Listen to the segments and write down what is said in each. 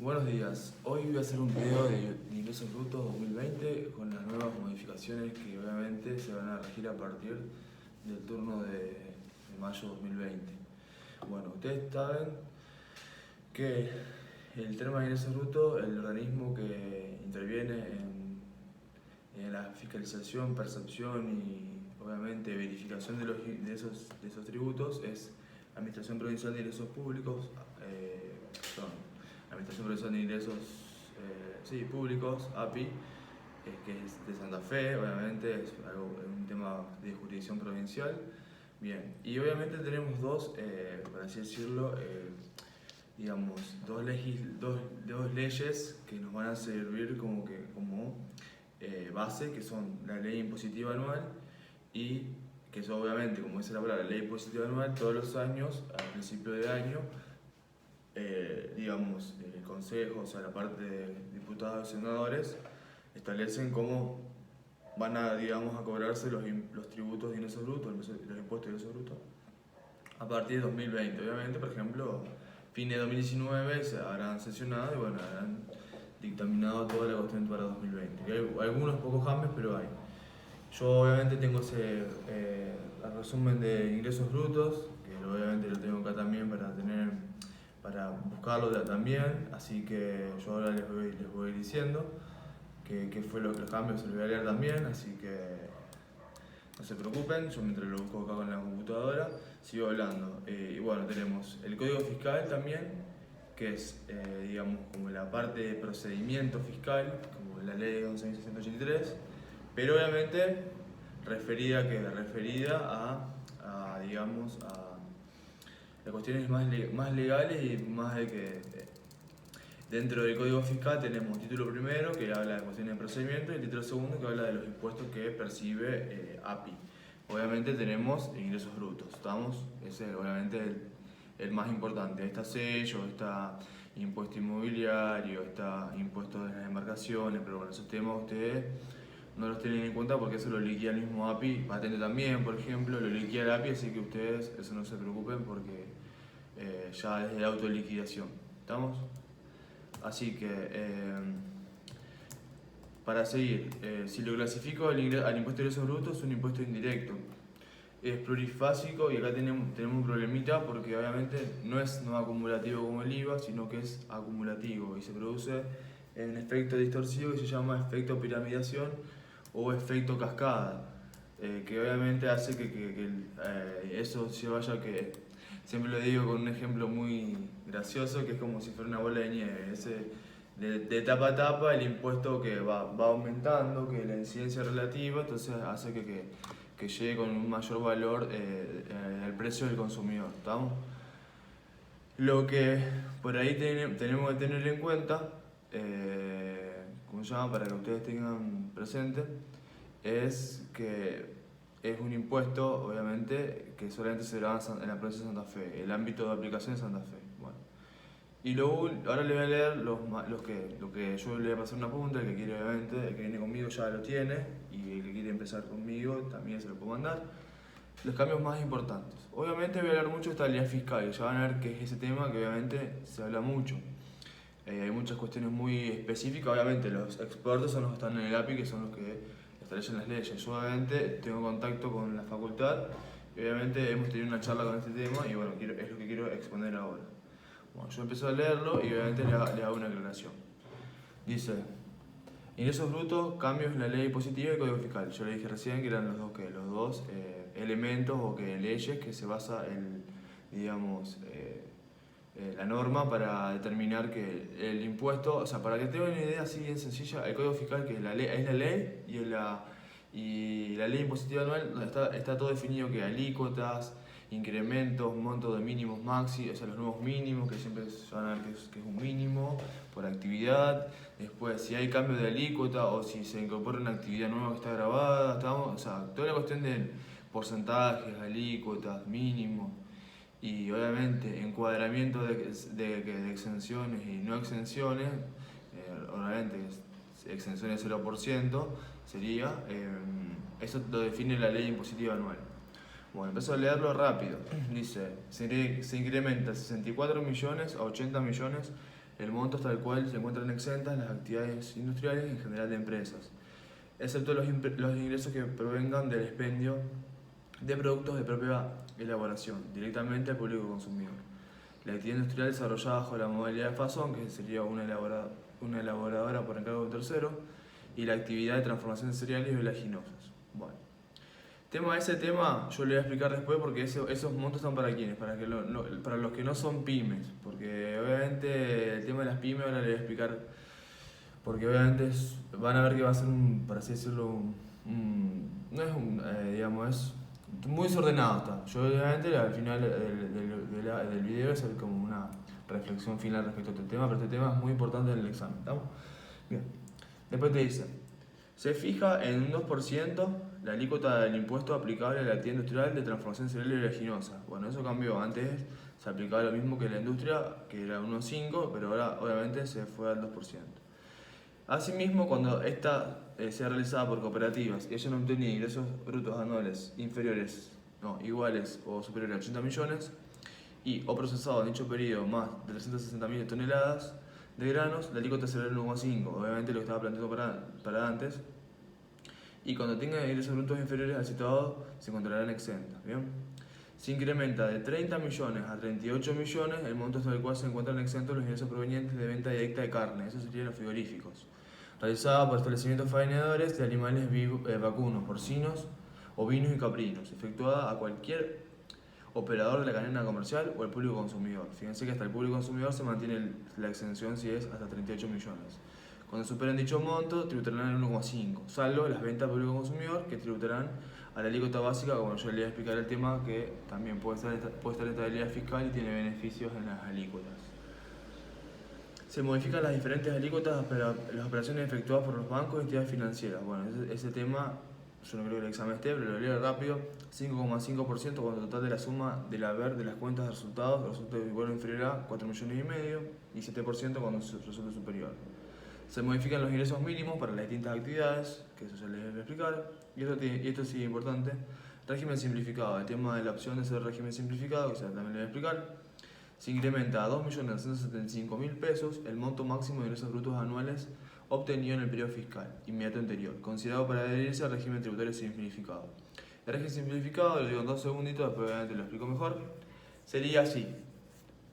Buenos días, hoy voy a hacer un video de ingresos brutos 2020 con las nuevas modificaciones que obviamente se van a regir a partir del turno de mayo 2020. Bueno, ustedes saben que el tema de ingresos brutos, el organismo que interviene en la fiscalización, percepción y obviamente verificación de esos tributos es la Administración Provincial de Ingresos Públicos, Administración Provincial de Ingresos Públicos, API, que es de Santa Fe, obviamente es un tema de jurisdicción provincial. Bien, y obviamente tenemos por así decirlo, dos leyes que nos van a servir como base, que son la ley impositiva anual y que es obviamente, como dice la palabra, la ley impositiva anual, todos los años, al principio de año, el Consejo, o sea, la parte de diputados y senadores, establecen cómo van a cobrarse los tributos de ingresos brutos, los impuestos de ingresos brutos, a partir de 2020. Obviamente, por ejemplo, fin de 2019 se habrán sesionado y bueno, habrán dictaminado toda la cuestión para 2020. Y hay algunos pocos cambios, pero hay. Yo obviamente tengo el resumen de ingresos brutos, que obviamente lo tengo acá también para buscarlo también, así que yo ahora les voy a ir diciendo qué fue los cambios, se los voy a leer también, así que no se preocupen, yo mientras lo busco acá con la computadora sigo hablando. Y bueno, tenemos el código fiscal también, que es como la parte de procedimiento fiscal, como la ley 11.683, pero obviamente referida a las cuestiones más legales y más de que dentro del Código Fiscal tenemos título primero que habla de cuestiones de procedimiento y el título segundo que habla de los impuestos que percibe API. Obviamente tenemos ingresos brutos, ¿estamos? Ese es obviamente el más importante. Está sello, está impuesto inmobiliario, está impuesto de las embarcaciones, pero bueno, esos temas ustedes no los tienen en cuenta porque eso lo liquida el mismo API, patente también, por ejemplo, lo liquida el API, así que ustedes eso no se preocupen porque ya es de autoliquidación, ¿estamos? Así que, para seguir, si lo clasifico al impuesto de ingresos brutos, es un impuesto indirecto. Es plurifásico y acá tenemos un problemita porque obviamente no es no acumulativo como el IVA, sino que es acumulativo y se produce un efecto distorsivo que se llama efecto piramidación o efecto cascada, que obviamente hace que eso se vaya, que siempre lo digo con un ejemplo muy gracioso, que es como si fuera una bola de nieve. De etapa a etapa el impuesto que va aumentando, que la incidencia relativa, entonces hace que llegue con un mayor valor al precio del consumidor, ¿estamos? Lo que por ahí tenemos que tener en cuenta, ¿cómo se llama? Para que ustedes tengan presente, es que es un impuesto, obviamente, que solamente se graba en la provincia de Santa Fe, el ámbito de aplicación de Santa Fe. Bueno. Y ahora les voy a leer lo que yo le voy a pasar una punta, el que quiere, obviamente, el que viene conmigo ya lo tiene, y el que quiere empezar conmigo también se lo puedo mandar. Los cambios más importantes. Obviamente voy a hablar mucho de estabilidad fiscal, y ya van a ver que es ese tema que obviamente se habla mucho. Hay muchas cuestiones muy específicas, obviamente los expertos son los que están en el API, que son los que establecen las leyes. Yo obviamente tengo contacto con la facultad, y obviamente hemos tenido una charla con este tema, y bueno, es lo que quiero exponer ahora. Bueno, yo empiezo a leerlo y obviamente le hago una aclaración. Dice: ingresos brutos, cambios en la ley impositiva y código fiscal. Yo le dije recién que eran los dos elementos o leyes que se basa la norma para determinar que el impuesto, o sea, para que tengan una idea así bien sencilla, el código fiscal, que es la ley y la ley impositiva anual, está todo definido, que alícuotas, incrementos, montos de mínimos maxi, o sea, los nuevos mínimos, que siempre se van a ver que es un mínimo por actividad. Después, si hay cambio de alícuota o si se incorpora una actividad nueva que está grabada, o sea, toda la cuestión de porcentajes, alícuotas, mínimos y obviamente encuadramiento de exenciones y no exenciones, obviamente exenciones 0% sería, eso lo define la ley impositiva anual. Bueno, empiezo a leerlo rápido. Dice: se incrementa 64 millones a 80 millones el monto hasta el cual se encuentran exentas las actividades industriales y en general de empresas, excepto los ingresos que provengan del expendio de productos de propia elaboración, directamente al público consumidor. La actividad industrial desarrollada bajo la modalidad de FASON, que sería una elaboradora por encargo de un tercero, y la actividad de transformación de cereales y oleaginosas. Bueno, ese tema yo le voy a explicar después porque esos montos están para quiénes, para los que no son pymes, porque obviamente el tema de las pymes ahora le voy a explicar, porque obviamente van a ver que va a ser por así decirlo, no es digamos, es muy desordenado está. Yo obviamente al final del video voy a hacer como una reflexión final respecto a este tema, pero este tema es muy importante en el examen, ¿estamos? Bien. Después te dice, se fija en un 2% la alícuota del impuesto aplicable a la actividad industrial de transformación cereal y oleaginosa. Bueno, eso cambió. Antes se aplicaba lo mismo que la industria, que era 1,5%, pero ahora obviamente se fue al 2%. Asimismo, cuando esta sea realizada por cooperativas y ellos no obtienen ingresos brutos anuales iguales o superiores a 80 millones y o procesado en dicho periodo más de 360.000 toneladas de granos, la alícuota será el 1,5%, obviamente lo que estaba planteado para antes, y cuando tengan ingresos brutos inferiores al citado se encontrarán exentas. ¿Bien? Se incrementa de 30 millones a 38 millones el monto hasta el cual se encuentran exentos los ingresos provenientes de venta directa de carne, eso serían los frigoríficos, realizada por establecimientos faenadores de animales vacunos, porcinos, ovinos y caprinos, efectuada a cualquier operador de la cadena comercial o el público consumidor. Fíjense que hasta el público consumidor se mantiene la exención si es hasta 38 millones. Cuando superen dicho monto, tributarán el 1,5%, salvo las ventas al público consumidor, que tributarán a la alícuota básica, como yo le voy a explicar el tema, que también puede estar estabilidad fiscal y tiene beneficios en las alícuotas. Se modifican las diferentes alícuotas para las operaciones efectuadas por los bancos y entidades financieras. Bueno, ese tema, yo no creo que el examen esté, pero lo leo rápido. 5,5% cuando el total de la suma del haber de las cuentas de resultados resulta igual o inferior a 4,5 millones y 7% cuando resulta superior. Se modifican los ingresos mínimos para las distintas actividades, que eso ya les voy a explicar. Y esto sí es importante. Régimen simplificado. El tema de la opción de ser régimen simplificado, que ya también les voy a explicar. Se incrementa a 2.975.000 pesos el monto máximo de ingresos brutos anuales obtenido en el periodo fiscal inmediato anterior, considerado para adherirse al régimen tributario simplificado. El régimen simplificado, lo digo en 2 segunditos, después obviamente lo explico mejor, sería así.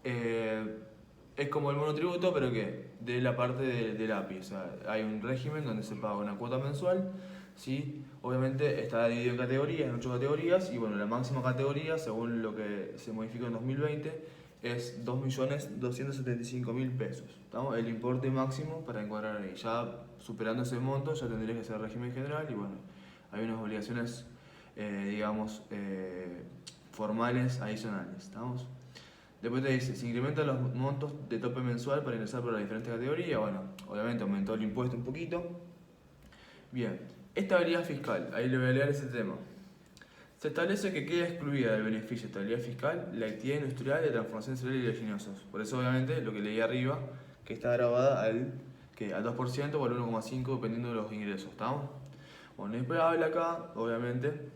Es como el monotributo, pero que de la parte del API. O sea, hay un régimen donde se paga una cuota mensual, ¿sí? Obviamente está dividido en categorías, en 8 categorías, y bueno, la máxima categoría, según lo que se modificó en 2020, es 2.275.000 pesos. ¿Estamos? El importe máximo para encuadrar ahí. Ya superando ese monto, ya tendría que ser régimen general, y bueno, hay unas obligaciones, formales adicionales. ¿Estamos? Después te dice, se incrementan los montos de tope mensual para ingresar por las diferentes categorías. Bueno, obviamente aumentó el impuesto un poquito. Bien, estabilidad fiscal, ahí le voy a leer ese tema. Se establece que queda excluida del beneficio de estabilidad fiscal la actividad industrial de transformación cereal y oleaginosos. Por eso obviamente lo que leí arriba, que está grabada al 2% o al 1,5% dependiendo de los ingresos. ¿Estamos? Bueno, después habla acá, obviamente,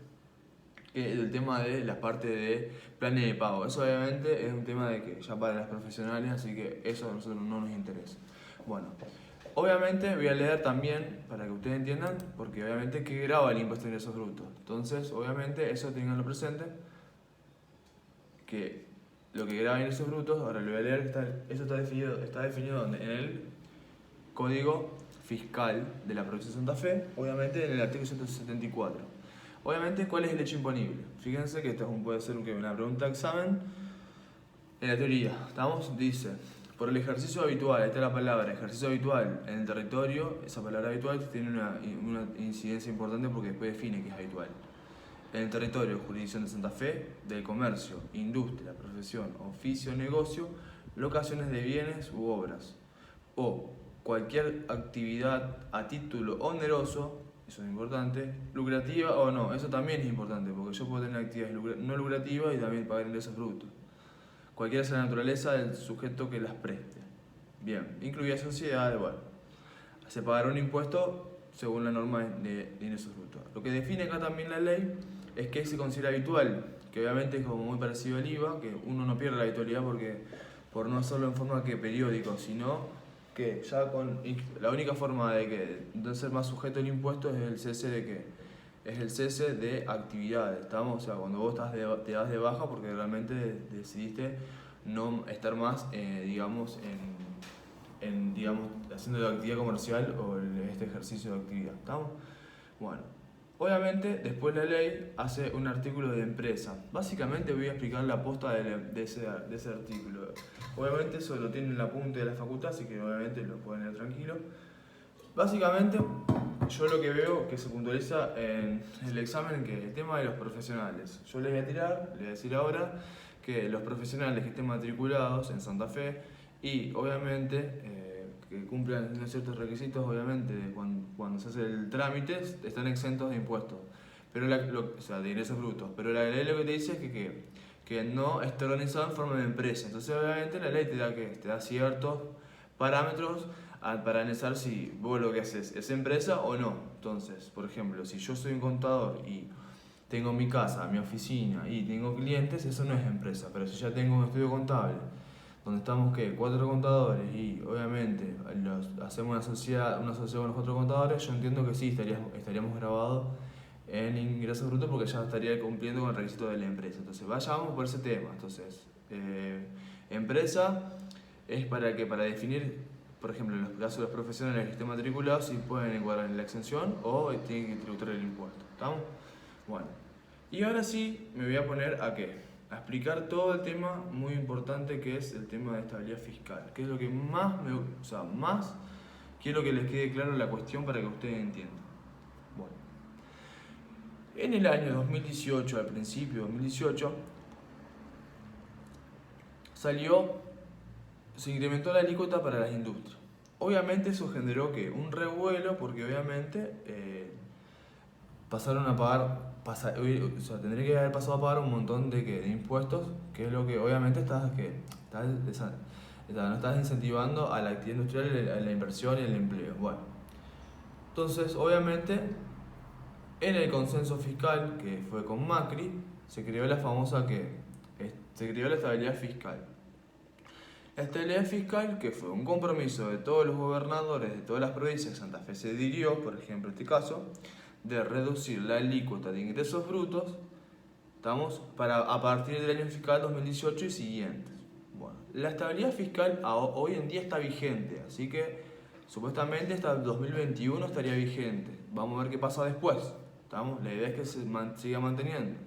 del tema de la parte de planes de pago. Eso obviamente es un tema de que ya para las profesionales, así que eso a nosotros no nos interesa. Bueno, obviamente voy a leer también, para que ustedes entiendan, porque obviamente que graba el impuesto de ingresos brutos. Entonces, obviamente eso tenganlo presente, que lo que graba ingresos brutos, ahora lo voy a leer, eso está definido donde, en el Código Fiscal de la Provincia de Santa Fe, obviamente en el artículo 174. Obviamente, ¿cuál es el hecho imponible? Fíjense que esto puede ser una pregunta de examen. En la teoría, ¿estamos? Dice, por el ejercicio habitual, ahí está la palabra, ejercicio habitual en el territorio, esa palabra habitual tiene una incidencia importante porque después define que es habitual. En el territorio, jurisdicción de Santa Fe, del comercio, industria, profesión, oficio, negocio, locaciones de bienes u obras, o cualquier actividad a título oneroso, eso es importante, lucrativa o no, eso también es importante, porque yo puedo tener actividades no lucrativas y también pagar ingresos brutos. Cualquiera sea la naturaleza del sujeto que las preste. Bien, incluida sociedades, bueno. Se pagará un impuesto según la norma de ingresos brutos. Lo que define acá también la ley es que se considera habitual, que obviamente es como muy parecido al IVA, que uno no pierde la habitualidad porque por no hacerlo en forma que periódico, sino que ya con la única forma de no ser más sujeto al impuesto es el cese de que es el cese de actividades, ¿estamos? O sea, cuando vos te das de baja porque realmente decidiste no estar más, digamos, digamos, haciendo la actividad comercial o este ejercicio de actividad, ¿estamos? Bueno, obviamente después la ley hace un artículo de empresa. Básicamente voy a explicar la posta de ese artículo. Obviamente eso lo tienen en la punta de la facultad, así que obviamente lo pueden leer tranquilo. Básicamente, yo lo que veo que se puntualiza en el examen que es el tema de los profesionales. Yo les voy a decir ahora que los profesionales que estén matriculados en Santa Fe y obviamente que cumplan unos ciertos requisitos, obviamente cuando se hace el trámite están exentos de impuestos, pero o sea, de ingresos brutos. Pero la ley lo que te dice es que no está organizado en forma de empresa. Entonces obviamente la ley te da ciertos parámetros para analizar si vos lo que haces es empresa o no. Entonces, por ejemplo, si yo soy un contador y tengo mi casa, mi oficina y tengo clientes, eso no es empresa. Pero si ya tengo un estudio contable, donde estamos 4 contadores y obviamente hacemos una sociedad con los 4 contadores, yo entiendo que sí, estaríamos grabados en ingresos brutos porque ya estaría cumpliendo con el requisito de la empresa. Entonces, vayamos por ese tema. Entonces, empresa es para definir, por ejemplo, en los casos de los profesionales que estén matriculados, si pueden encuadrar en la exención o tienen que tributar el impuesto. ¿Estamos? Bueno, y ahora sí me voy a poner a explicar todo el tema muy importante que es el tema de estabilidad fiscal, que es lo que más quiero que les quede claro la cuestión para que ustedes entiendan. Bueno, en el año 2018, al principio de 2018, se incrementó la alícuota para las industrias. Obviamente eso generó un revuelo porque obviamente pasaron a pagar, tendría que haber pasado a pagar un montón de impuestos, que es lo que obviamente no estás incentivando a la actividad industrial, a la inversión y el empleo. Bueno, entonces obviamente en el consenso fiscal que fue con Macri se creó se creó la estabilidad fiscal. La estabilidad fiscal, que fue un compromiso de todos los gobernadores de todas las provincias, Santa Fe se adhirió, por ejemplo, en este caso, de reducir la alícuota de ingresos brutos, a partir del año fiscal 2018 y siguientes. Bueno, la estabilidad fiscal hoy en día está vigente, así que supuestamente hasta el 2021 estaría vigente. Vamos a ver qué pasa después. La idea es que se siga manteniendo.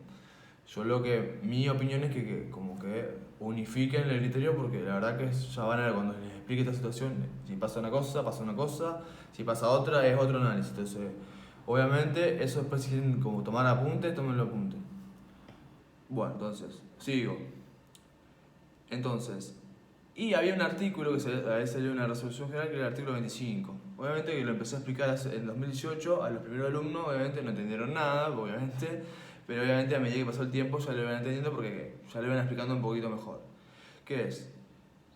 Mi opinión es que como que unifiquen el criterio porque la verdad que ya van a ver cuando les explique esta situación, si pasa una cosa, si pasa otra es otro análisis. Entonces, obviamente, eso después si quieren como tomar apuntes, tómenlo apuntes. Bueno, entonces, sigo. Entonces, y había un artículo a veces salió una resolución general que era el artículo 25. Obviamente que lo empecé a explicar en 2018, a los primeros alumnos obviamente no entendieron nada, obviamente, pero obviamente a medida que pasó el tiempo ya lo iban entendiendo porque ya lo iban explicando un poquito mejor. ¿Qué es?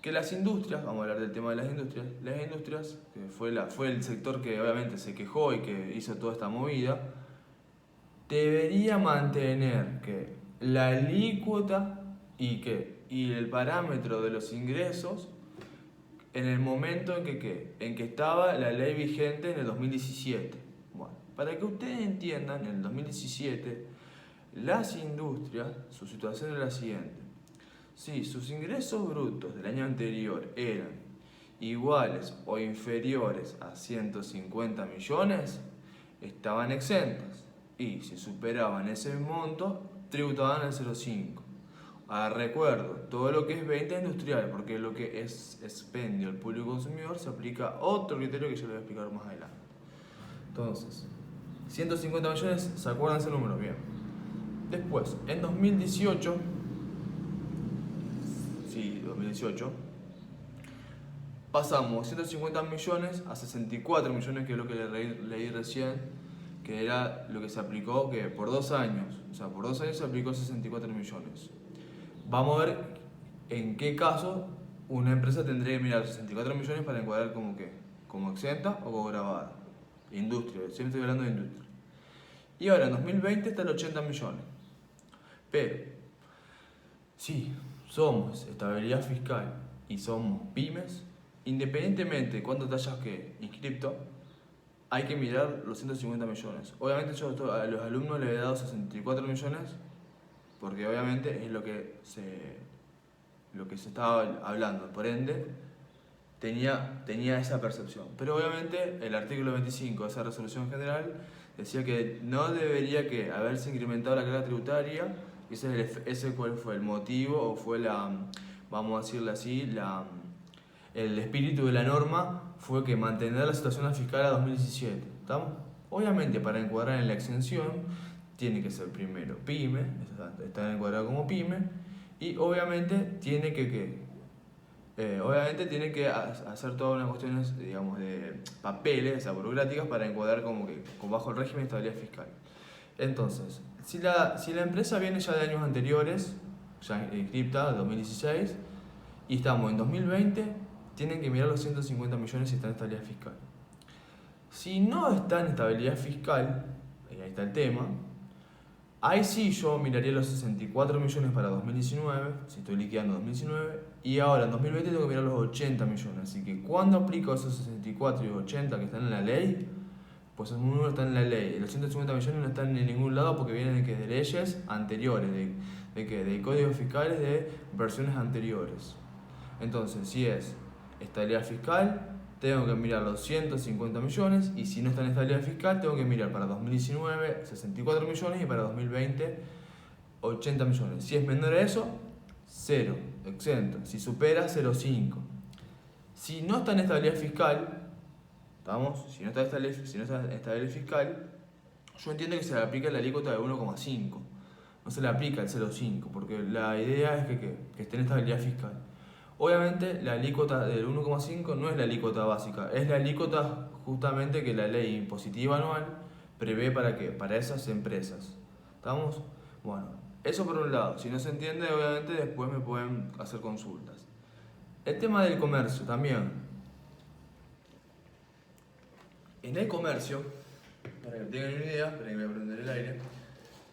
Que las industrias, vamos a hablar del tema de las industrias, que fue el sector que obviamente se quejó y que hizo toda esta movida, debería mantener que la alícuota y el parámetro de los ingresos en el momento en que estaba la ley vigente en el 2017. Bueno, para que ustedes entiendan, en el 2017 las industrias, su situación era la siguiente. Si sus ingresos brutos del año anterior eran iguales o inferiores a 150 millones, estaban exentas. Y si superaban ese monto, tributaban al 0,5. Recuerdo, todo lo que es venta industrial, porque lo que es expendio al público consumidor se aplica otro criterio que yo les voy a explicar más adelante. Entonces, 150 millones, ¿se acuerdan ese número? Bien. Después, en 2018, pasamos 150 millones a 64 millones, que es lo que leí recién, que era lo que se aplicó que por 2 años. O sea, por 2 años se aplicó 64 millones. Vamos a ver en qué caso una empresa tendría que mirar 64 millones para encuadrar como exenta o como grabada. Industria, siempre estoy hablando de industria. Y ahora en 2020 está el 80 millones. Pero, sí, somos estabilidad fiscal y somos pymes, independientemente de cuánto te hayas que inscripto, hay que mirar los 150 millones. Obviamente yo a los alumnos les he dado 64 millones porque obviamente es lo que se estaba hablando, por ende tenía esa percepción. Pero obviamente el artículo 25 de esa resolución general decía que no debería que haberse incrementado la carga tributaria, y ese cuál fue el motivo o fue vamos a decirlo así, el espíritu de la norma fue que mantener la situación fiscal a 2017. ¿Estamos? Obviamente para encuadrar en la exención tiene que ser primero pyme, está encuadrado como pyme, y obviamente tiene que hacer todas unas cuestiones, digamos, de papeles, o sea, burocráticas para encuadrar como que bajo el régimen de estabilidad fiscal. Entonces, si la empresa viene ya de años anteriores, ya inscripta, 2016, y estamos en 2020, tienen que mirar los 150 millones si está en estabilidad fiscal. Si no está en estabilidad fiscal, ahí está el tema, ahí sí yo miraría los 64 millones para 2019, si estoy liquidando 2019, y ahora en 2020 tengo que mirar los 80 millones. Así que cuando aplico esos 64 y 80 que están en la ley, pues esos números están en la ley. Los 150 millones no están en ningún lado porque vienen de leyes anteriores, de códigos fiscales de versiones anteriores. Entonces, si es estabilidad fiscal, tengo que mirar los 150 millones, y si no está en estabilidad fiscal, tengo que mirar para 2019 64 millones y para 2020 80 millones. Si es menor a eso, 0, exento. Si supera, 0,5. Si no está en estabilidad fiscal, ¿estamos? Si no está en estabilidad fiscal, yo entiendo que se le aplica la alícuota de 1,5. No se le aplica el 0,5, porque la idea es que esté en estabilidad fiscal. Obviamente la alícuota del 1,5 no es la alícuota básica, es la alícuota justamente que la ley impositiva anual prevé para esas empresas. ¿Estamos? Bueno, eso por un lado. Si no se entiende, obviamente después me pueden hacer consultas. El tema del comercio también. En el comercio, para que tengan una idea, para que me voy a prender el aire.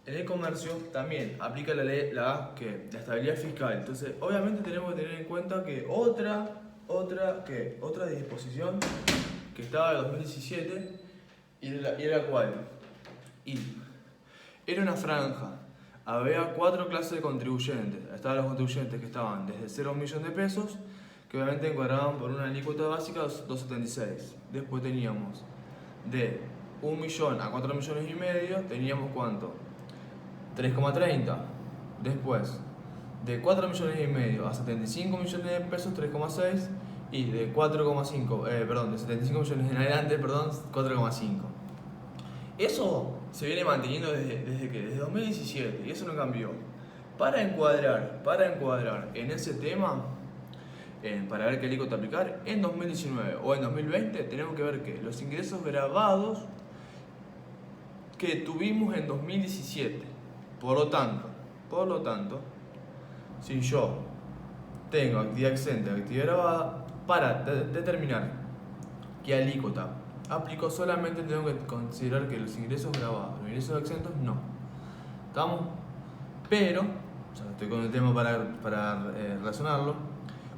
En el comercio también aplica la estabilidad fiscal. Entonces, obviamente tenemos que tener en cuenta que otra disposición que estaba en 2017 y era cuál. Y era una franja. Había 4 clases de contribuyentes. Estaban los contribuyentes que estaban desde 0 a 1 millón de pesos, que obviamente encuadraban por una alícuota básica 2,76. Después teníamos de 1 millón a 4 millones y medio, teníamos ¿cuánto? 3,30. Después, de 4 millones y medio a 75 millones de pesos, 3,6. Y de 75 millones en adelante, 4,5. Eso se viene manteniendo desde 2017, y eso no cambió. Para encuadrar en ese tema, para ver qué alícuota aplicar, en 2019 o en 2020 tenemos que ver que los ingresos grabados que tuvimos en 2017. Por lo tanto, si yo tengo actividad exenta y actividad grabada, para determinar qué alícuota aplico, solamente tengo que considerar que los ingresos grabados, los ingresos exentos, no. ¿Estamos? Pero, ya estoy con el tema para razonarlo,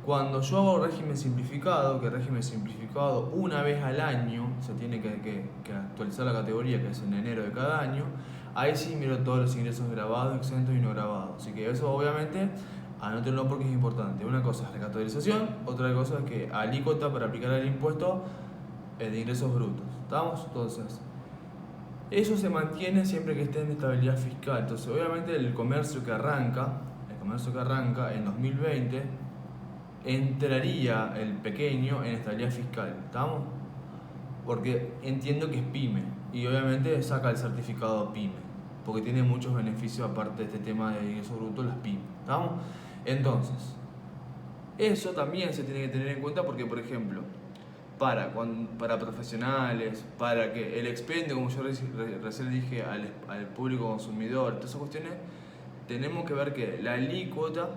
cuando yo hago régimen simplificado, que régimen simplificado una vez al año se tiene que actualizar la categoría, que es en enero de cada año, ahí sí miro todos los ingresos grabados, exentos y no grabados. Así que eso obviamente anótenlo porque es importante. Una cosa es recapitalización, otra cosa es que alícuota para aplicar el impuesto de ingresos brutos. ¿Estamos? Entonces, eso se mantiene siempre que esté en estabilidad fiscal. Entonces, obviamente el comercio que arranca en 2020, entraría el pequeño en estabilidad fiscal. ¿Estamos? Porque entiendo que es pyme y obviamente saca el certificado pyme, porque tiene muchos beneficios aparte de este tema de ingresos brutos, las pymes. ¿Estamos? Entonces, eso también se tiene que tener en cuenta porque, por ejemplo, para profesionales, para que el expendio, como yo recién dije, al público consumidor, todas esas cuestiones, tenemos que ver que la alícuota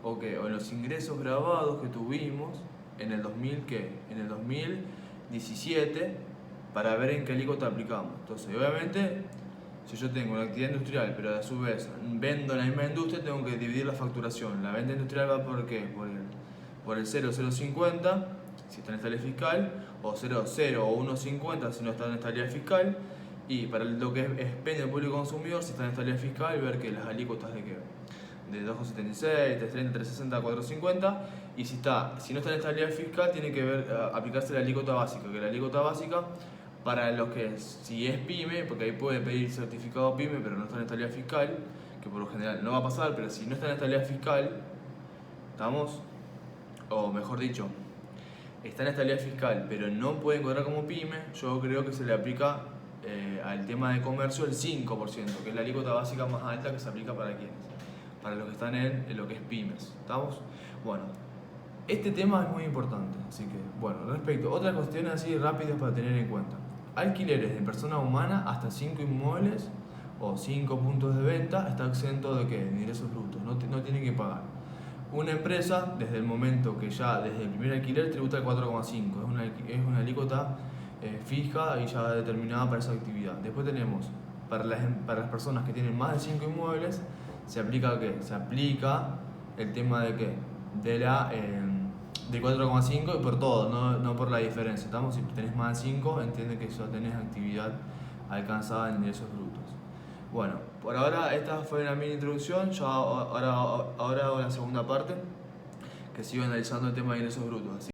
o los ingresos grabados que tuvimos en el 2017, para ver en qué alícuota aplicamos. Entonces, obviamente, si yo tengo una actividad industrial, pero a su vez vendo en la misma industria, tengo que dividir la facturación. La venta industrial va por qué? por el 0,050 si está en estabilidad fiscal, o 0,0 o 1,50 si no está en estabilidad fiscal, y para lo que es expendio del público consumidor, si está en estabilidad fiscal, ver que las alícuotas de 2,76, 3,30, 3,60, 4,50, y si no está en estabilidad fiscal, tiene que aplicarse la alícuota básica, que la alícuota básica para los que si es pyme, porque ahí puede pedir certificado pyme, pero no está en estabilidad fiscal, que por lo general no va a pasar, pero si no está en estabilidad fiscal, ¿estamos? O mejor dicho, está en estabilidad fiscal, pero no puede cobrar como pyme, yo creo que se le aplica al tema de comercio el 5%, que es la alícuota básica más alta que se aplica para quienes, para los que están en lo que es pymes. ¿Estamos? Bueno, este tema es muy importante, así que, bueno, respecto, otras cuestiones así rápidas para tener en cuenta. Alquileres de persona humana hasta 5 inmuebles o 5 puntos de venta está exento de ¿qué? De ingresos brutos, no tiene que pagar. Una empresa, desde el momento que ya, desde el primer alquiler, tributa el 4,5, es una alícuota fija y ya determinada para esa actividad. Después tenemos, para las personas que tienen más de 5 inmuebles, se aplica ¿qué? Se aplica el tema de ¿qué? De 4,5 y por todo, no por la diferencia. ¿Estamos? Si tenés más de 5, entiende que ya tenés actividad alcanzada en ingresos brutos. Bueno, por ahora esta fue una mini introducción, ahora hago la segunda parte, que sigo analizando el tema de ingresos brutos.